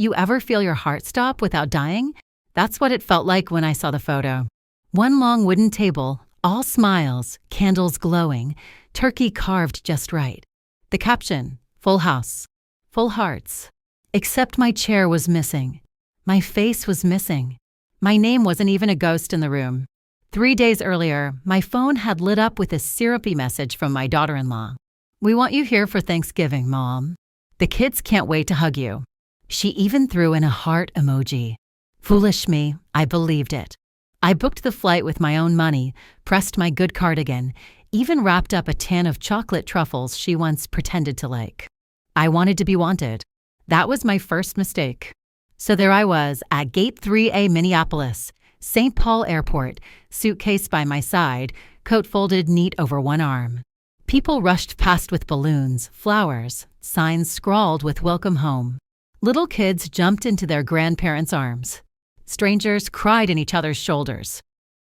You ever feel your heart stop without dying? That's what it felt like when I saw the photo. One long wooden table, all smiles, candles glowing, turkey carved just right. The caption, full house, full hearts. Except my chair was missing. My face was missing. My name wasn't even a ghost in the room. 3 days earlier, my phone had lit up with a syrupy message from my daughter-in-law. "We want you here for Thanksgiving, Mom. The kids can't wait to hug you." She even threw in a heart emoji. Foolish me, I believed it. I booked the flight with my own money, pressed my good cardigan, even wrapped up a tin of chocolate truffles she once pretended to like. I wanted to be wanted. That was my first mistake. So there I was at Gate 3A Minneapolis, St. Paul Airport, suitcase by my side, coat folded neat over one arm. People rushed past with balloons, flowers, signs scrawled with "Welcome home." Little kids jumped into their grandparents' arms. Strangers cried in each other's shoulders.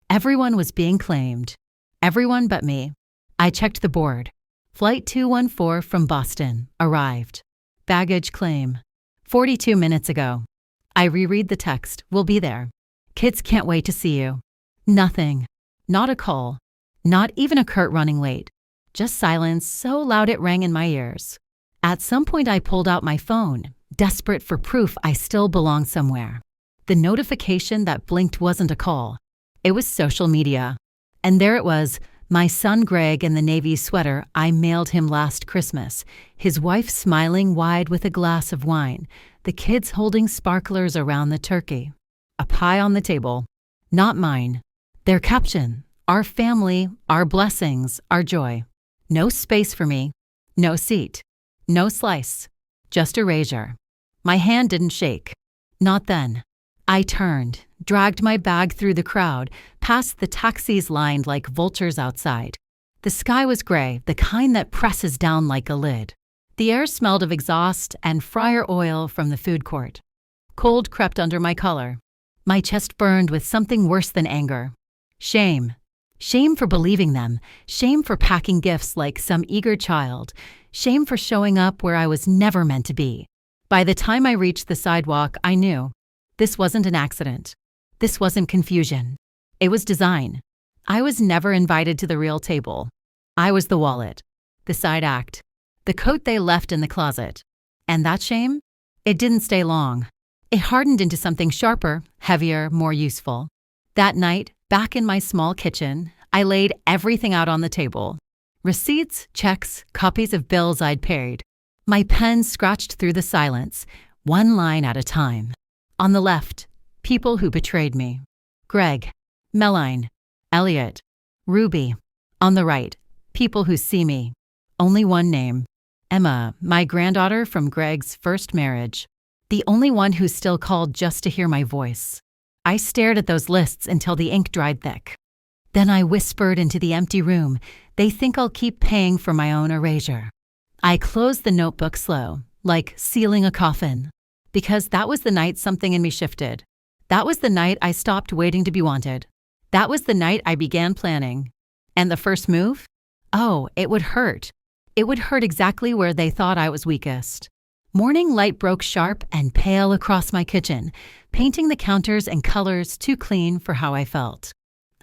Everyone was being claimed. Everyone but me. I checked the board. Flight 214 from Boston arrived. Baggage claim. 42 minutes ago. I reread the text. "We'll be there. Kids can't wait to see you." Nothing. Not a call. Not even a curt running late. Just silence so loud it rang in my ears. At some point I pulled out my phone, desperate for proof I still belonged somewhere. The notification that blinked wasn't a call. It was social media. And there it was, my son Greg in the navy sweater I mailed him last Christmas, his wife smiling wide with a glass of wine, the kids holding sparklers around the turkey. A pie on the table. Not mine. Their caption, "Our family, our blessings, our joy." No space for me. No seat. No slice. Just erasure. My hand didn't shake. Not then. I turned, dragged my bag through the crowd, past the taxis lined like vultures outside. The sky was gray, the kind that presses down like a lid. The air smelled of exhaust and fryer oil from the food court. Cold crept under my collar. My chest burned with something worse than anger. Shame. Shame for believing them. Shame for packing gifts like some eager child. Shame for showing up where I was never meant to be. By the time I reached the sidewalk, I knew. This wasn't an accident. This wasn't confusion. It was design. I was never invited to the real table. I was the wallet. The side act. The coat they left in the closet. And that shame? It didn't stay long. It hardened into something sharper, heavier, more useful. That night, back in my small kitchen, I laid everything out on the table. Receipts, checks, copies of bills I'd paid. My pen scratched through the silence, one line at a time. On the left, people who betrayed me. Greg, Meline, Elliot, Ruby. On the right, people who see me. Only one name. Emma, my granddaughter from Greg's first marriage. The only one who still called just to hear my voice. I stared at those lists until the ink dried thick. Then I whispered into the empty room, "They think I'll keep paying for my own erasure." I closed the notebook slow, like sealing a coffin. Because that was the night something in me shifted. That was the night I stopped waiting to be wanted. That was the night I began planning. And the first move? Oh, it would hurt. It would hurt exactly where they thought I was weakest. Morning light broke sharp and pale across my kitchen, painting the counters in colors too clean for how I felt.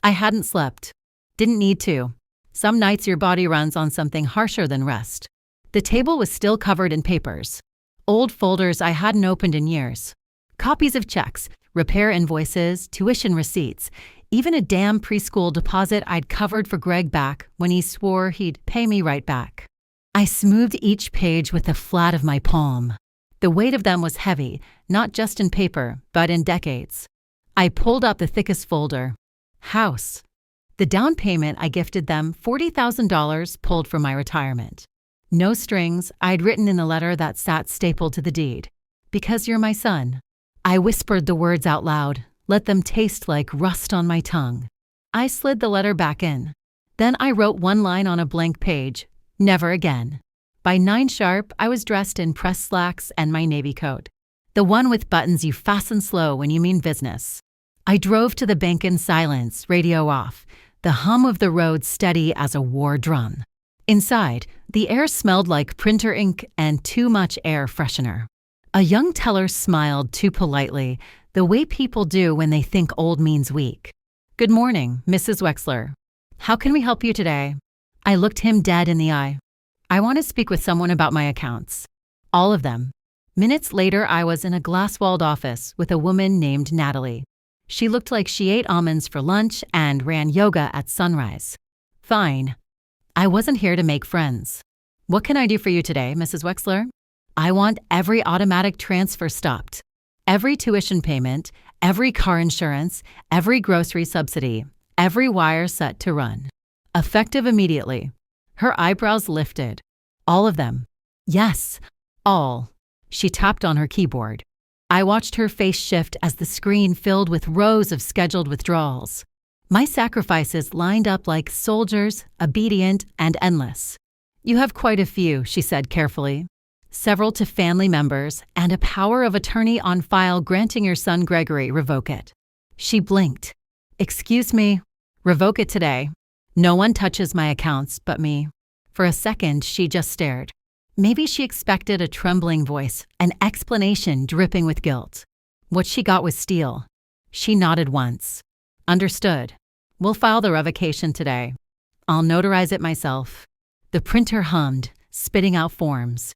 I hadn't slept. Didn't need to. Some nights your body runs on something harsher than rest. The table was still covered in papers. Old folders I hadn't opened in years. Copies of checks, repair invoices, tuition receipts, even a damn preschool deposit I'd covered for Greg back when he swore he'd pay me right back. I smoothed each page with the flat of my palm. The weight of them was heavy, not just in paper, but in decades. I pulled up the thickest folder. House. The down payment I gifted them, $40,000 pulled from my retirement. No strings, I'd written in the letter that sat stapled to the deed. "Because you're my son." I whispered the words out loud, let them taste like rust on my tongue. I slid the letter back in. Then I wrote one line on a blank page, "Never again." By 9 sharp, I was dressed in pressed slacks and my navy coat. The one with buttons you fasten slow when you mean business. I drove to the bank in silence, radio off, the hum of the road steady as a war drum. Inside, the air smelled like printer ink and too much air freshener. A young teller smiled too politely, the way people do when they think old means weak. "Good morning, Mrs. Wexler. How can we help you today?" I looked him dead in the eye. "I want to speak with someone about my accounts. All of them." Minutes later, I was in a glass-walled office with a woman named Natalie. She looked like she ate almonds for lunch and ran yoga at sunrise. Fine. I wasn't here to make friends. "What can I do for you today, Mrs. Wexler?" "I want every automatic transfer stopped. Every tuition payment, every car insurance, every grocery subsidy, every wire set to run. Effective immediately." Her eyebrows lifted. "All of them." "Yes, all." She tapped on her keyboard. I watched her face shift as the screen filled with rows of scheduled withdrawals. My sacrifices lined up like soldiers, obedient and endless. "You have quite a few," she said carefully. "Several to family members and a power of attorney on file granting your son Gregory revoke it." She blinked. "Excuse me, revoke it today. No one touches my accounts but me." For a second, she just stared. Maybe she expected a trembling voice, an explanation dripping with guilt. What she got was steel. She nodded once. "Understood. We'll file the revocation today. I'll notarize it myself." The printer hummed, spitting out forms.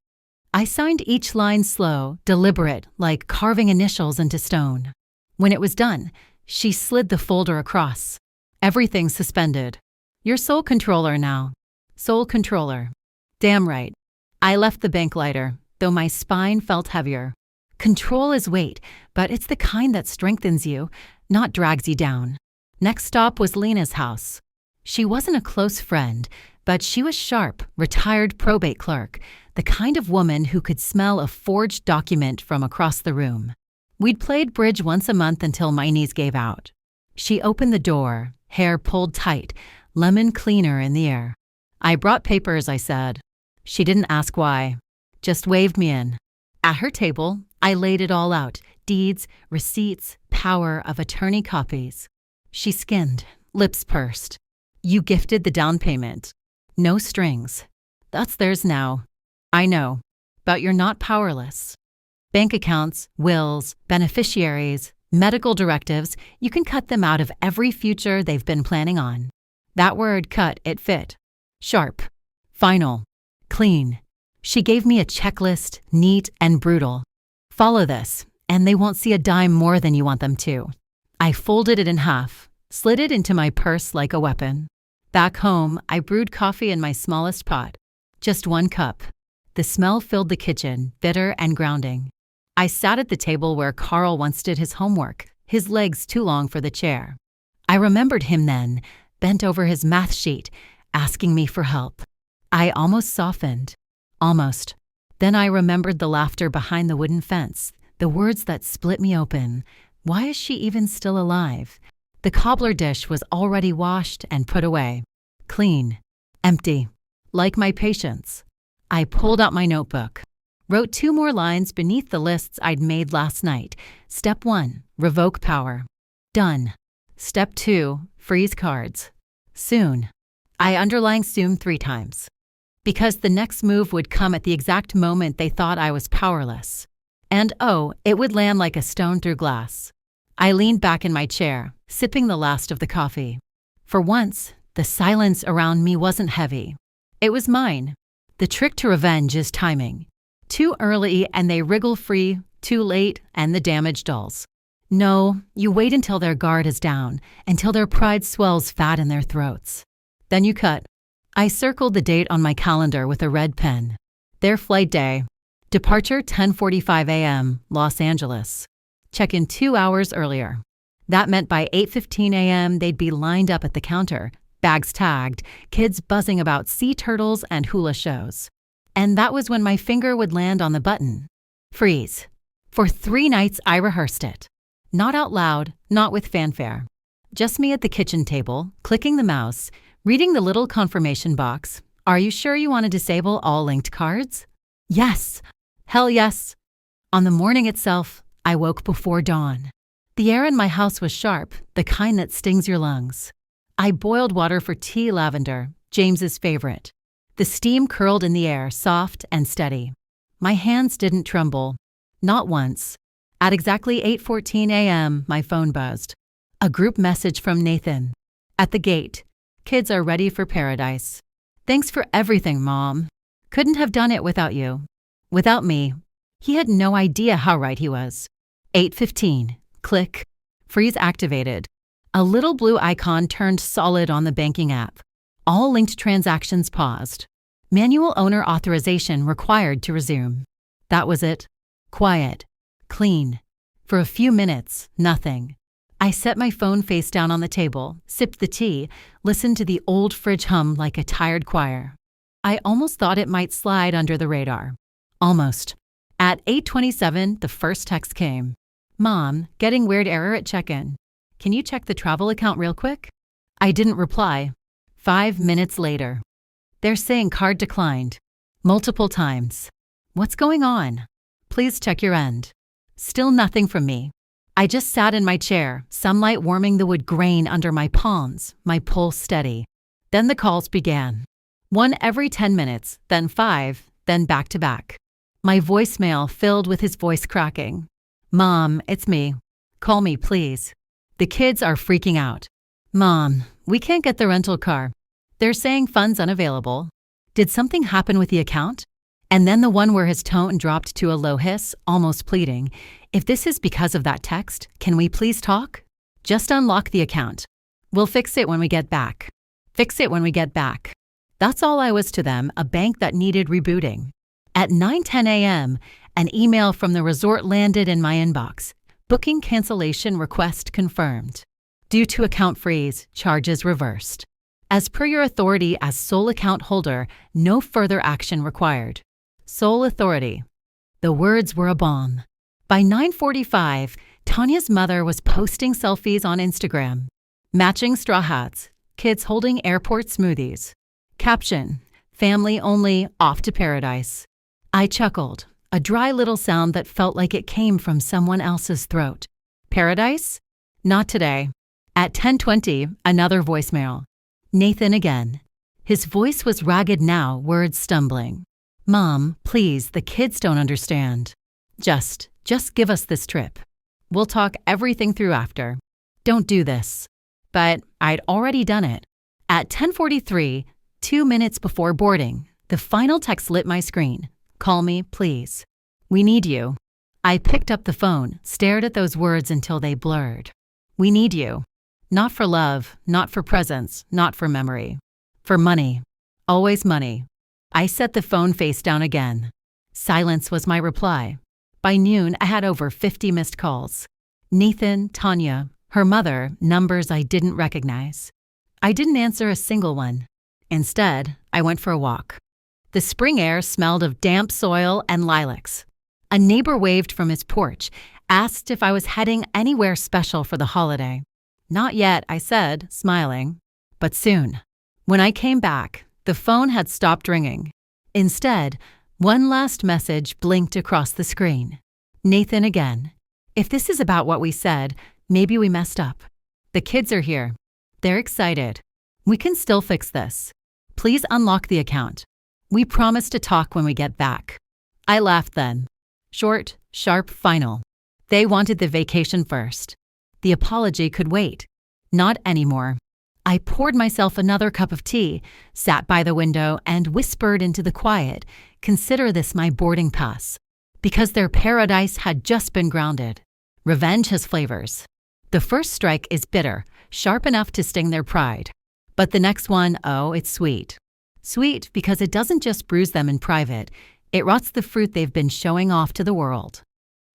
I signed each line slow, deliberate, like carving initials into stone. When it was done, she slid the folder across. "Everything suspended. You're sole controller now." Sole controller. Damn right. I left the bank lighter, though my spine felt heavier. Control is weight, but it's the kind that strengthens you, not drags you down. Next stop was Lena's house. She wasn't a close friend, but she was sharp, retired probate clerk, the kind of woman who could smell a forged document from across the room. We'd played bridge once a month until my knees gave out. She opened the door, hair pulled tight, lemon cleaner in the air. "I brought papers," I said. She didn't ask why, just waved me in. At her table, I laid it all out, deeds, receipts, power of attorney copies. She skinned, lips pursed. "You gifted the down payment. No strings. That's theirs now. I know, but you're not powerless. Bank accounts, wills, beneficiaries, medical directives, you can cut them out of every future they've been planning on." That word cut, it fit. Sharp. Final. Clean. She gave me a checklist, neat and brutal. "Follow this, and they won't see a dime more than you want them to." I folded it in half, slid it into my purse like a weapon. Back home, I brewed coffee in my smallest pot. Just 1 cup. The smell filled the kitchen, bitter and grounding. I sat at the table where Carl once did his homework, his legs too long for the chair. I remembered him then, bent over his math sheet, asking me for help. I almost softened. Almost. Then I remembered the laughter behind the wooden fence, the words that split me open. Why is she even still alive? The cobbler dish was already washed and put away. Clean. Empty. Like my patience. I pulled out my notebook. Wrote 2 more lines beneath the lists I'd made last night. Step 1, revoke power. Done. Step 2, freeze cards. Soon. I underlined soon 3 times. Because the next move would come at the exact moment they thought I was powerless. And oh, it would land like a stone through glass. I leaned back in my chair, sipping the last of the coffee. For once, the silence around me wasn't heavy. It was mine. The trick to revenge is timing. Too early and they wriggle free, too late and the damage dulls. No, you wait until their guard is down, until their pride swells fat in their throats. Then you cut. I circled the date on my calendar with a red pen. Their flight day. Departure 10:45 a.m., Los Angeles. Check-in 2 hours earlier. That meant by 8:15 a.m. they'd be lined up at the counter, bags tagged, kids buzzing about sea turtles and hula shows. And that was when my finger would land on the button. Freeze. For 3 nights I rehearsed it. Not out loud, not with fanfare. Just me at the kitchen table, clicking the mouse, reading the little confirmation box. "Are you sure you want to disable all linked cards?" Yes. Hell yes. On the morning itself, I woke before dawn. The air in my house was sharp, the kind that stings your lungs. I boiled water for tea lavender, James's favorite. The steam curled in the air, soft and steady. My hands didn't tremble. Not once. At exactly 8:14 a.m., my phone buzzed. A group message from Nathan. At the gate. Kids are ready for paradise. Thanks for everything, Mom. Couldn't have done it without you. Without me. He had no idea how right he was. 8:15. Click. Freeze activated. A little blue icon turned solid on the banking app. All linked transactions paused. Manual owner authorization required to resume. That was it. Quiet. Clean. For a few minutes, nothing. I set my phone face down on the table, sipped the tea, listened to the old fridge hum like a tired choir. I almost thought it might slide under the radar. Almost. At 8:27, the first text came. Mom, getting weird error at check-in. Can you check the travel account real quick? I didn't reply. 5 minutes later. They're saying card declined. Multiple times. What's going on? Please check your end. Still nothing from me. I just sat in my chair, sunlight warming the wood grain under my palms, my pulse steady. Then the calls began. 1 every 10 minutes, then 5, then back to back. My voicemail filled with his voice cracking. Mom, it's me. Call me, please. The kids are freaking out. Mom, we can't get the rental car. They're saying funds unavailable. Did something happen with the account? And then the one where his tone dropped to a low hiss, almost pleading. If this is because of that text, can we please talk? Just unlock the account. We'll fix it when we get back. Fix it when we get back. That's all I was to them, a bank that needed rebooting. At 9:10 a.m., an email from the resort landed in my inbox. Booking cancellation request confirmed. Due to account freeze, charges reversed. As per your authority as sole account holder, no further action required. Sole authority. The words were a bomb. By 9:45, Tanya's mother was posting selfies on Instagram. Matching straw hats, kids holding airport smoothies. Caption, family only, off to paradise. I chuckled, a dry little sound that felt like it came from someone else's throat. Paradise? Not today. At 10:20, another voicemail. Nathan again. His voice was ragged now, words stumbling. Mom, please, the kids don't understand. Just give us this trip. We'll talk everything through after. Don't do this. But I'd already done it. At 10:43, 2 minutes before boarding, the final text lit my screen. Call me, please. We need you. I picked up the phone, stared at those words until they blurred. We need you. Not for love, not for presence, not for memory. For money. Always money. I set the phone face down again. Silence was my reply. By noon, I had over 50 missed calls. Nathan, Tanya, her mother, numbers I didn't recognize. I didn't answer a single one. Instead, I went for a walk. The spring air smelled of damp soil and lilacs. A neighbor waved from his porch, asked if I was heading anywhere special for the holiday. Not yet, I said, smiling. But soon. When I came back, the phone had stopped ringing. Instead, one last message blinked across the screen. Nathan again. If this is about what we said, maybe we messed up. The kids are here. They're excited. We can still fix this. Please unlock the account. We promise to talk when we get back. I laughed then. Short, sharp, final. They wanted the vacation first. The apology could wait. Not anymore. I poured myself another cup of tea, sat by the window, and whispered into the quiet, consider this my boarding pass. Because their paradise had just been grounded. Revenge has flavors. The first strike is bitter, sharp enough to sting their pride. But the next one, oh, it's sweet. Sweet because it doesn't just bruise them in private, it rots the fruit they've been showing off to the world.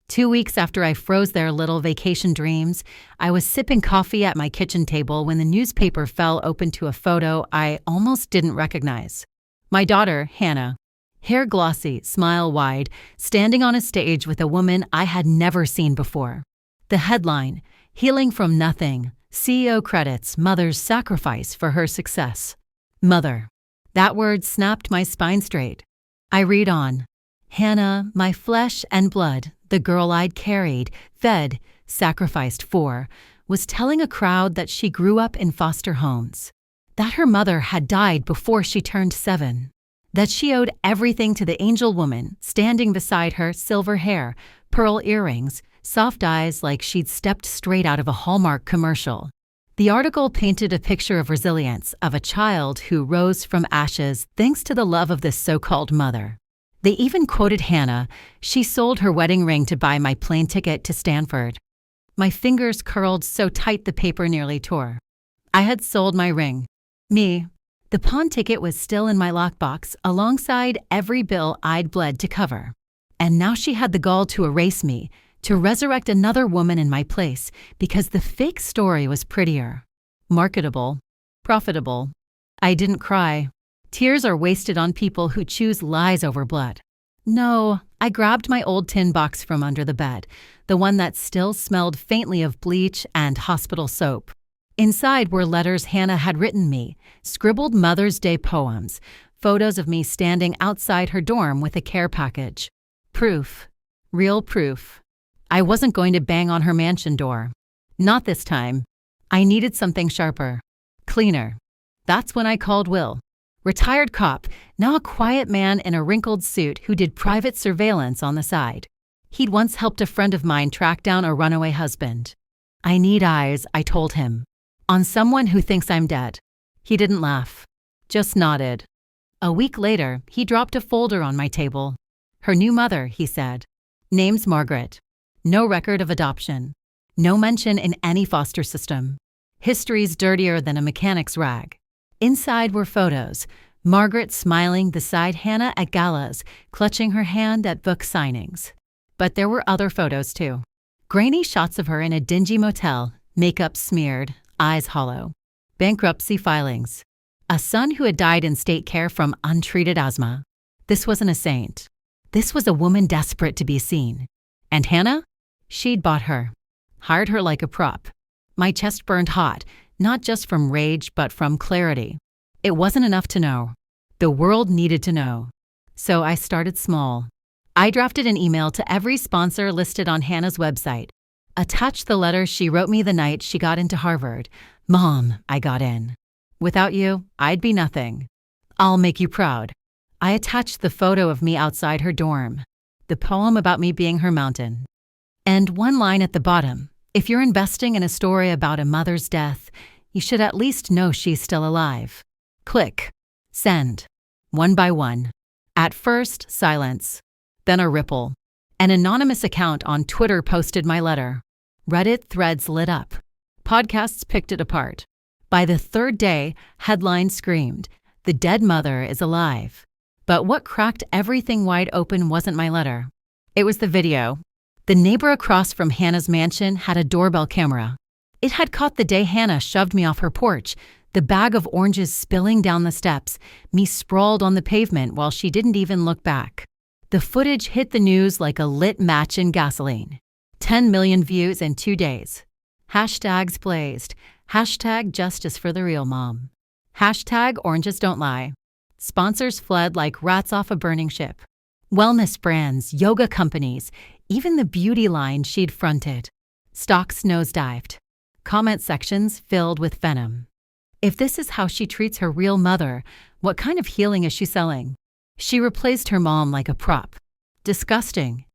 2 weeks after I froze their little vacation dreams, I was sipping coffee at my kitchen table when the newspaper fell open to a photo I almost didn't recognize. My daughter, Hannah, hair glossy, smile wide, standing on a stage with a woman I had never seen before. The headline, Healing from Nothing, CEO credits mother's sacrifice for her success. Mother. That word snapped my spine straight. I read on. Hannah, my flesh and blood, the girl I'd carried, fed, sacrificed for, was telling a crowd that she grew up in foster homes, that her mother had died before she turned 7, that she owed everything to the angel woman standing beside her, silver hair, pearl earrings, soft eyes like she'd stepped straight out of a Hallmark commercial. The article painted a picture of resilience, of a child who rose from ashes thanks to the love of this so-called mother. They even quoted Hannah. She sold her wedding ring to buy my plane ticket to Stanford. My fingers curled so tight the paper nearly tore. I had sold my ring. Me. The pawn ticket was still in my lockbox alongside every bill I'd bled to cover. And now she had the gall to erase me, to resurrect another woman in my place because the fake story was prettier, marketable, profitable. I didn't cry. Tears are wasted on people who choose lies over blood. No, I grabbed my old tin box from under the bed, the one that still smelled faintly of bleach and hospital soap. Inside were letters Hannah had written me, scribbled Mother's Day poems, photos of me standing outside her dorm with a care package. Proof. Real proof. I wasn't going to bang on her mansion door. Not this time. I needed something sharper. Cleaner. That's when I called Will. Retired cop, now a quiet man in a wrinkled suit who did private surveillance on the side. He'd once helped a friend of mine track down a runaway husband. I need eyes, I told him. On someone who thinks I'm dead. He didn't laugh. Just nodded. A week later, he dropped a folder on my table. Her new mother, he said. Name's Margaret. No record of adoption. No mention in any foster system. History's dirtier than a mechanic's rag. Inside were photos. Margaret smiling beside Hannah at galas, clutching her hand at book signings. But there were other photos too. Grainy shots of her in a dingy motel, makeup smeared, eyes hollow. Bankruptcy filings. A son who had died in state care from untreated asthma. This wasn't a saint. This was a woman desperate to be seen. And Hannah? She'd bought her. Hired her like a prop. My chest burned hot, not just from rage but from clarity. It wasn't enough to know. The world needed to know. So I started small. I drafted an email to every sponsor listed on Hannah's website. Attached the letter she wrote me the night she got into Harvard. Mom, I got in. Without you, I'd be nothing. I'll make you proud. I attached the photo of me outside her dorm. The poem about me being her mountain. And one line at the bottom. If you're investing in a story about a mother's death, you should at least know she's still alive. Click. Send. One by one. At first, silence. Then a ripple. An anonymous account on Twitter posted my letter. Reddit threads lit up. Podcasts picked it apart. By the third day, headlines screamed, "The dead mother is alive." But what cracked everything wide open wasn't my letter. It was the video. The neighbor across from Hannah's mansion had a doorbell camera. It had caught the day Hannah shoved me off her porch, the bag of oranges spilling down the steps, me sprawled on the pavement while she didn't even look back. The footage hit the news like a lit match in gasoline. 10 million views in 2 days. Hashtags blazed. Hashtag justice for the real mom. Hashtag oranges don't lie. Sponsors fled like rats off a burning ship. Wellness brands, yoga companies, even the beauty line she'd fronted. Stocks nosedived. Comment sections filled with venom. If this is how she treats her real mother, what kind of healing is she selling? She replaced her mom like a prop. Disgusting.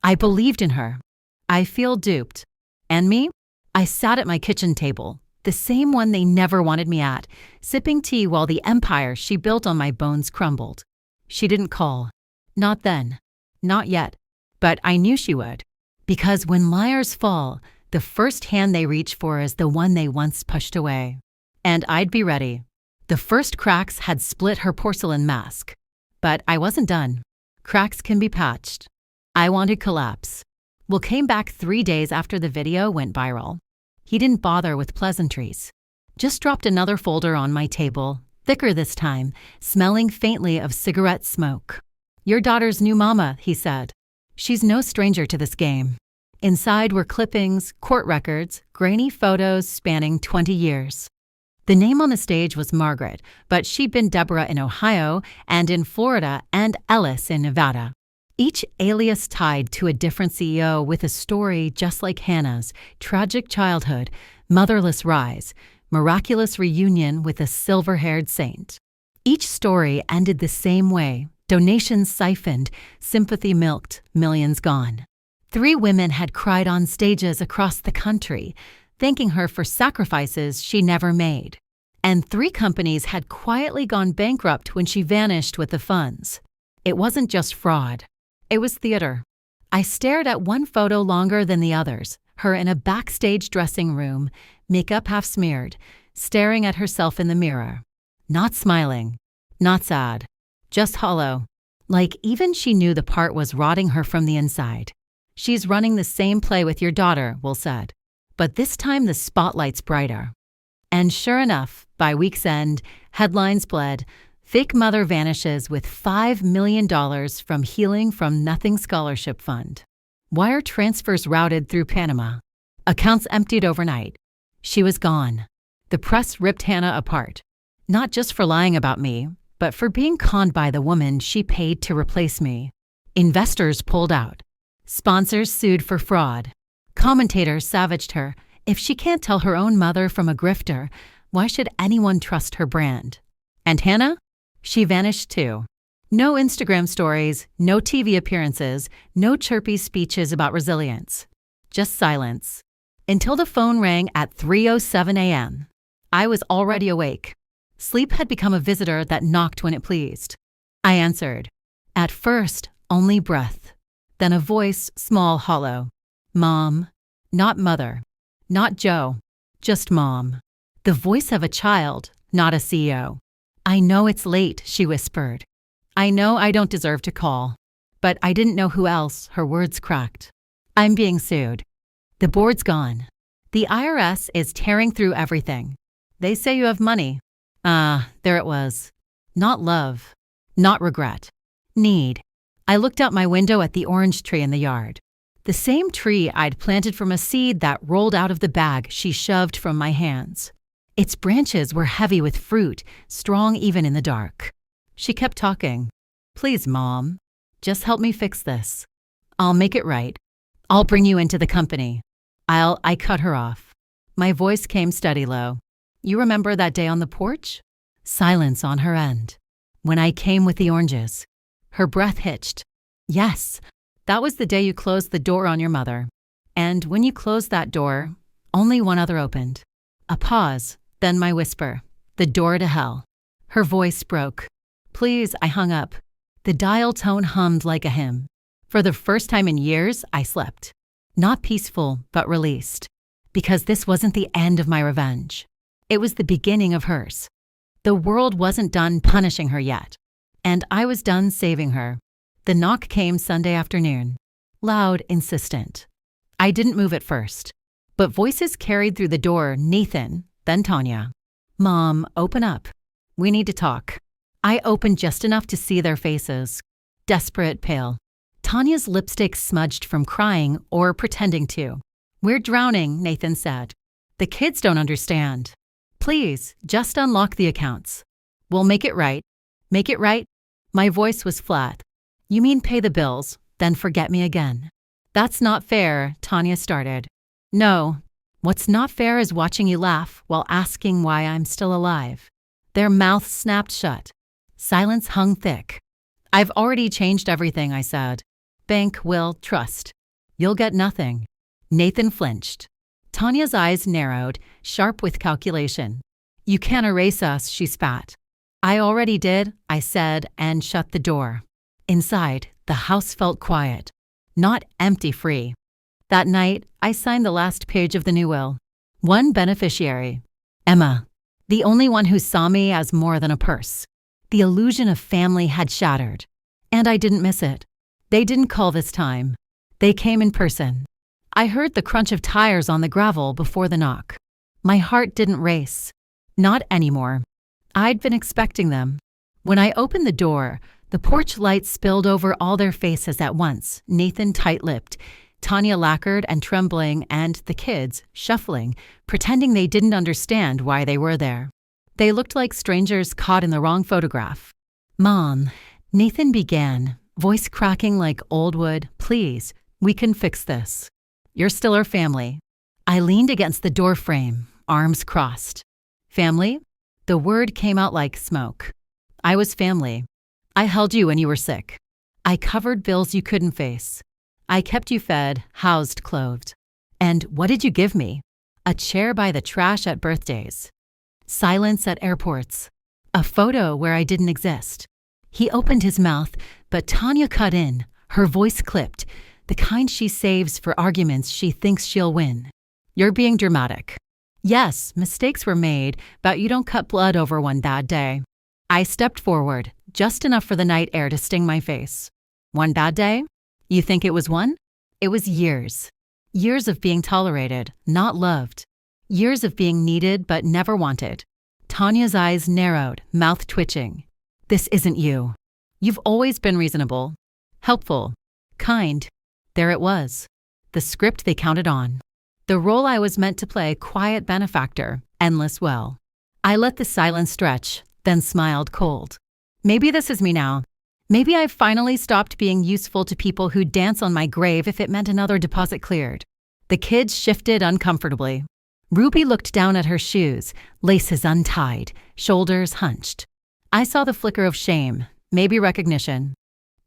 I believed in her. I feel duped. And me? I sat at my kitchen table, the same one they never wanted me at, sipping tea while the empire she built on my bones crumbled. She didn't call. Not then. Not yet. But I knew she would. Because when liars fall, the first hand they reach for is the one they once pushed away. And I'd be ready. The first cracks had split her porcelain mask. But I wasn't done. Cracks can be patched. I wanted collapse. Will came back 3 days after the video went viral. He didn't bother with pleasantries. Just dropped another folder on my table, thicker this time, smelling faintly of cigarette smoke. Your daughter's new mama, he said. She's no stranger to this game. Inside were clippings, court records, grainy photos spanning 20 years. The name on the stage was Margaret, but she'd been Deborah in Ohio and in Florida and Ellis in Nevada. Each alias tied to a different CEO with a story just like Hannah's: tragic childhood, motherless rise, miraculous reunion with a silver-haired saint. Each story ended the same way: donations siphoned, sympathy milked, millions gone. 3 women had cried on stages across the country, thanking her for sacrifices she never made. And 3 companies had quietly gone bankrupt when she vanished with the funds. It wasn't just fraud. It was theater. I stared at one photo longer than the others, her in a backstage dressing room, makeup half smeared, staring at herself in the mirror. Not smiling, not sad, just hollow. Like even she knew the part was rotting her from the inside. She's running the same play with your daughter, Will said. But this time the spotlight's brighter. And sure enough, by week's end, headlines bled. Fake mother vanishes with $5 million from Healing from Nothing Scholarship Fund. Wire transfers routed through Panama. Accounts emptied overnight. She was gone. The press ripped Hannah apart. Not just for lying about me, but for being conned by the woman she paid to replace me. Investors pulled out. Sponsors sued for fraud. Commentators savaged her. If she can't tell her own mother from a grifter, why should anyone trust her brand? And Hannah? She vanished too. No Instagram stories, no TV appearances, no chirpy speeches about resilience. Just silence. Until the phone rang at 3:07 a.m. I was already awake. Sleep had become a visitor that knocked when it pleased. I answered. At first, only breath. Then a voice, small, hollow. Mom. Not mother. Not Joe. Just Mom. The voice of a child, not a CEO. I know it's late, she whispered. I know I don't deserve to call. But I didn't know who else, her words cracked. I'm being sued. The board's gone. The IRS is tearing through everything. They say you have money. There it was. Not love. Not regret. Need. I looked out my window at the orange tree in the yard. The same tree I'd planted from a seed that rolled out of the bag she shoved from my hands. Its branches were heavy with fruit, strong even in the dark. She kept talking. Please, Mom. Just help me fix this. I'll make it right. I'll bring you into the company. I cut her off. My voice came steady low. You remember that day on the porch? Silence on her end. When I came with the oranges. Her breath hitched. Yes, that was the day you closed the door on your mother. And when you closed that door, only one other opened. A pause, then my whisper. The door to hell. Her voice broke. Please, I hung up. The dial tone hummed like a hymn. For the first time in years, I slept. Not peaceful, but released. Because this wasn't the end of my revenge. It was the beginning of hers. The world wasn't done punishing her yet. And I was done saving her. The knock came Sunday afternoon. Loud, insistent. I didn't move at first. But voices carried through the door, Nathan, then Tanya. Mom, open up. We need to talk. I opened just enough to see their faces. Desperate, pale. Tanya's lipstick smudged from crying or pretending to. We're drowning, Nathan said. The kids don't understand. Please, just unlock the accounts. We'll make it right. Make it right? My voice was flat. You mean pay the bills, then forget me again. That's not fair, Tanya started. No. What's not fair is watching you laugh while asking why I'm still alive. Their mouths snapped shut. Silence hung thick. I've already changed everything, I said. Bank, will, trust. You'll get nothing. Nathan flinched. Tanya's eyes narrowed, sharp with calculation. You can't erase us, she spat. I already did, I said, and shut the door. Inside, the house felt quiet. Not empty-free. That night, I signed the last page of the new will. One beneficiary. Emma. The only one who saw me as more than a purse. The illusion of family had shattered. And I didn't miss it. They didn't call this time. They came in person. I heard the crunch of tires on the gravel before the knock. My heart didn't race. Not anymore. I'd been expecting them. When I opened the door, the porch light spilled over all their faces at once, Nathan tight-lipped, Tanya lacquered and trembling, and the kids, shuffling, pretending they didn't understand why they were there. They looked like strangers caught in the wrong photograph. Mom, Nathan began, voice cracking like old wood, please, we can fix this. You're still our family. I leaned against the door frame, arms crossed. Family? The word came out like smoke. I was family. I held you when you were sick. I covered bills you couldn't face. I kept you fed, housed, clothed. And what did you give me? A chair by the trash at birthdays. Silence at airports. A photo where I didn't exist. He opened his mouth, but Tanya cut in, her voice clipped, the kind she saves for arguments she thinks she'll win. You're being dramatic. Yes, mistakes were made, but you don't cut blood over one bad day. I stepped forward, just enough for the night air to sting my face. One bad day? You think it was one? It was years. Years of being tolerated, not loved. Years of being needed but never wanted. Tanya's eyes narrowed, mouth twitching. This isn't you. You've always been reasonable, helpful, kind. There it was. The script they counted on. The role I was meant to play, quiet benefactor, endless well. I let the silence stretch, then smiled cold. Maybe this is me now. Maybe I've finally stopped being useful to people who dance on my grave if it meant another deposit cleared. The kids shifted uncomfortably. Ruby looked down at her shoes, laces untied, shoulders hunched. I saw the flicker of shame, maybe recognition.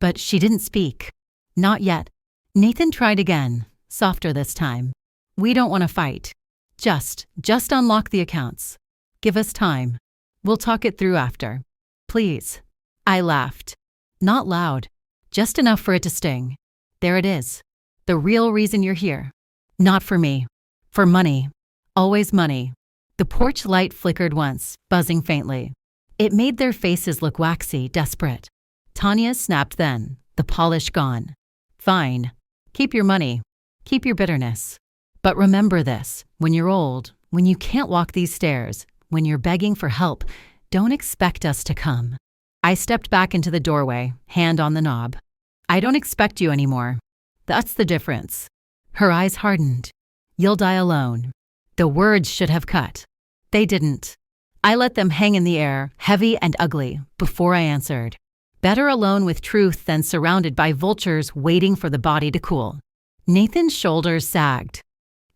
But she didn't speak. Not yet. Nathan tried again, softer this time. We don't want to fight. Just unlock the accounts. Give us time. We'll talk it through after. Please. I laughed. Not loud. Just enough for it to sting. There it is. The real reason you're here. Not for me. For money. Always money. The porch light flickered once, buzzing faintly. It made their faces look waxy, desperate. Tanya snapped then, the polish gone. Fine. Keep your money. Keep your bitterness. But remember this, when you're old, when you can't walk these stairs, when you're begging for help, don't expect us to come. I stepped back into the doorway, hand on the knob. I don't expect you anymore. That's the difference. Her eyes hardened. You'll die alone. The words should have cut. They didn't. I let them hang in the air, heavy and ugly, before I answered. Better alone with truth than surrounded by vultures waiting for the body to cool. Nathan's shoulders sagged.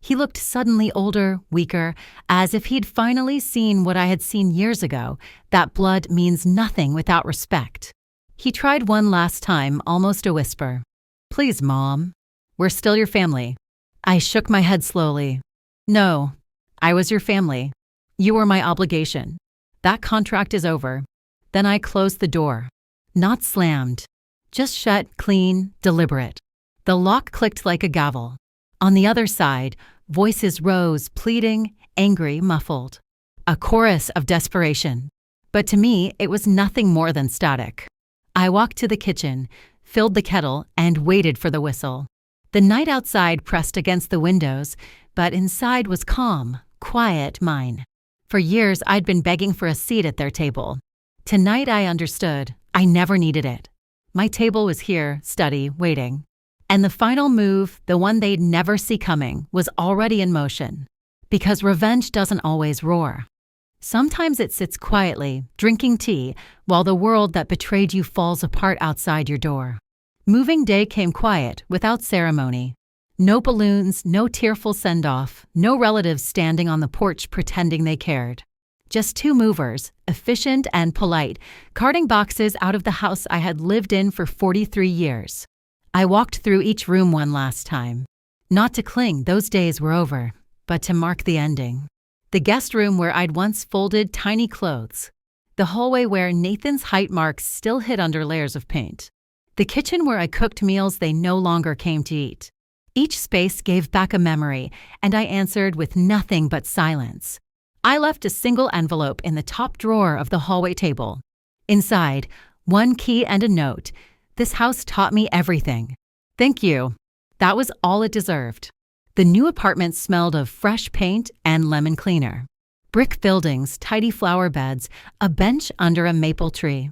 He looked suddenly older, weaker, as if he'd finally seen what I had seen years ago, that blood means nothing without respect. He tried one last time, almost a whisper. Please, Mom. We're still your family. I shook my head slowly. No, I was your family. You were my obligation. That contract is over. Then I closed the door. Not slammed. Just shut, clean, deliberate. The lock clicked like a gavel. On the other side, voices rose, pleading, angry, muffled. A chorus of desperation. But to me, it was nothing more than static. I walked to the kitchen, filled the kettle, and waited for the whistle. The night outside pressed against the windows, but inside was calm, quiet mine. For years, I'd been begging for a seat at their table. Tonight, I understood. I never needed it. My table was here, steady, waiting. And the final move, the one they'd never see coming, was already in motion. Because revenge doesn't always roar. Sometimes it sits quietly, drinking tea, while the world that betrayed you falls apart outside your door. Moving day came quiet, without ceremony. No balloons, no tearful send-off, no relatives standing on the porch pretending they cared. Just two movers, efficient and polite, carting boxes out of the house I had lived in for 43 years. I walked through each room one last time. Not to cling, those days were over, but to mark the ending. The guest room where I'd once folded tiny clothes. The hallway where Nathan's height marks still hid under layers of paint. The kitchen where I cooked meals they no longer came to eat. Each space gave back a memory, and I answered with nothing but silence. I left a single envelope in the top drawer of the hallway table. Inside, one key and a note. This house taught me everything. Thank you. That was all it deserved. The new apartment smelled of fresh paint and lemon cleaner. Brick buildings, tidy flower beds, a bench under a maple tree.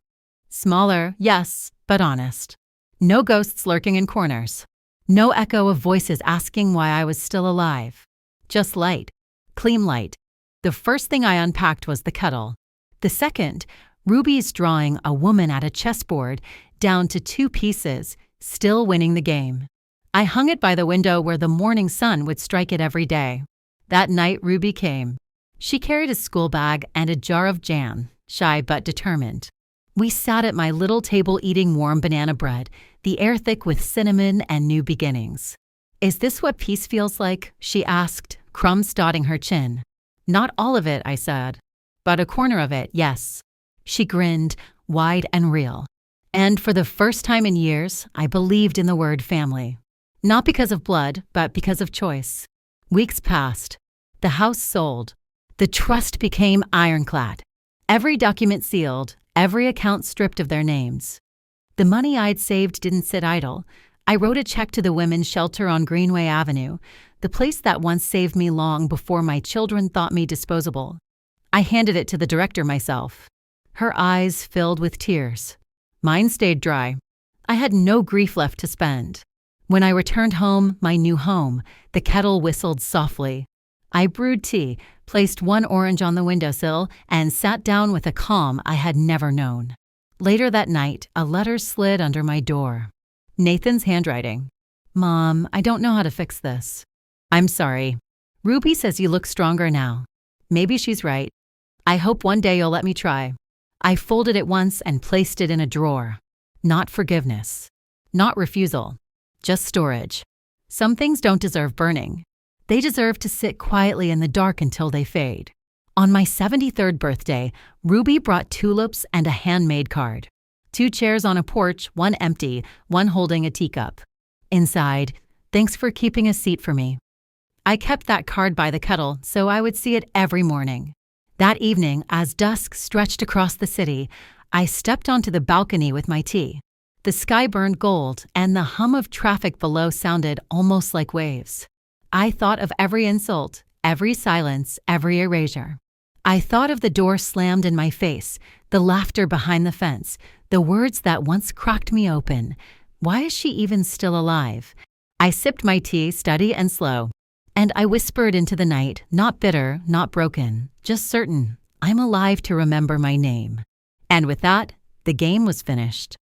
Smaller, yes, but honest. No ghosts lurking in corners. No echo of voices asking why I was still alive. Just light. Clean light. The first thing I unpacked was the kettle. The second, Ruby's drawing a woman at a chessboard down to 2 pieces, still winning the game. I hung it by the window where the morning sun would strike it every day. That night, Ruby came. She carried a school bag and a jar of jam, shy but determined. We sat at my little table eating warm banana bread, the air thick with cinnamon and new beginnings. "Is this what peace feels like?" she asked, crumbs dotting her chin. "Not all of it," I said. "But a corner of it, yes." She grinned, wide and real. And for the first time in years, I believed in the word family. Not because of blood, but because of choice. Weeks passed. The house sold. The trust became ironclad. Every document sealed, every account stripped of their names. The money I'd saved didn't sit idle. I wrote a check to the women's shelter on Greenway Avenue, the place that once saved me long before my children thought me disposable. I handed it to the director myself. Her eyes filled with tears. Mine stayed dry. I had no grief left to spend. When I returned home, my new home, the kettle whistled softly. I brewed tea, placed one orange on the windowsill, and sat down with a calm I had never known. Later that night, a letter slid under my door. Nathan's handwriting. "Mom, I don't know how to fix this. I'm sorry. Ruby says you look stronger now. Maybe she's right. I hope one day you'll let me try." I folded it once and placed it in a drawer. Not forgiveness. Not refusal. Just storage. Some things don't deserve burning. They deserve to sit quietly in the dark until they fade. On my 73rd birthday, Ruby brought tulips and a handmade card. 2 chairs on a porch, one empty, one holding a teacup. Inside, "Thanks for keeping a seat for me." I kept that card by the kettle so I would see it every morning. That evening, as dusk stretched across the city, I stepped onto the balcony with my tea. The sky burned gold, and the hum of traffic below sounded almost like waves. I thought of every insult, every silence, every erasure. I thought of the door slammed in my face, the laughter behind the fence, the words that once cracked me open. Why is she even still alive? I sipped my tea steady and slow, and I whispered into the night, not bitter, not broken, just certain I'm alive to remember my name. And with that, the game was finished.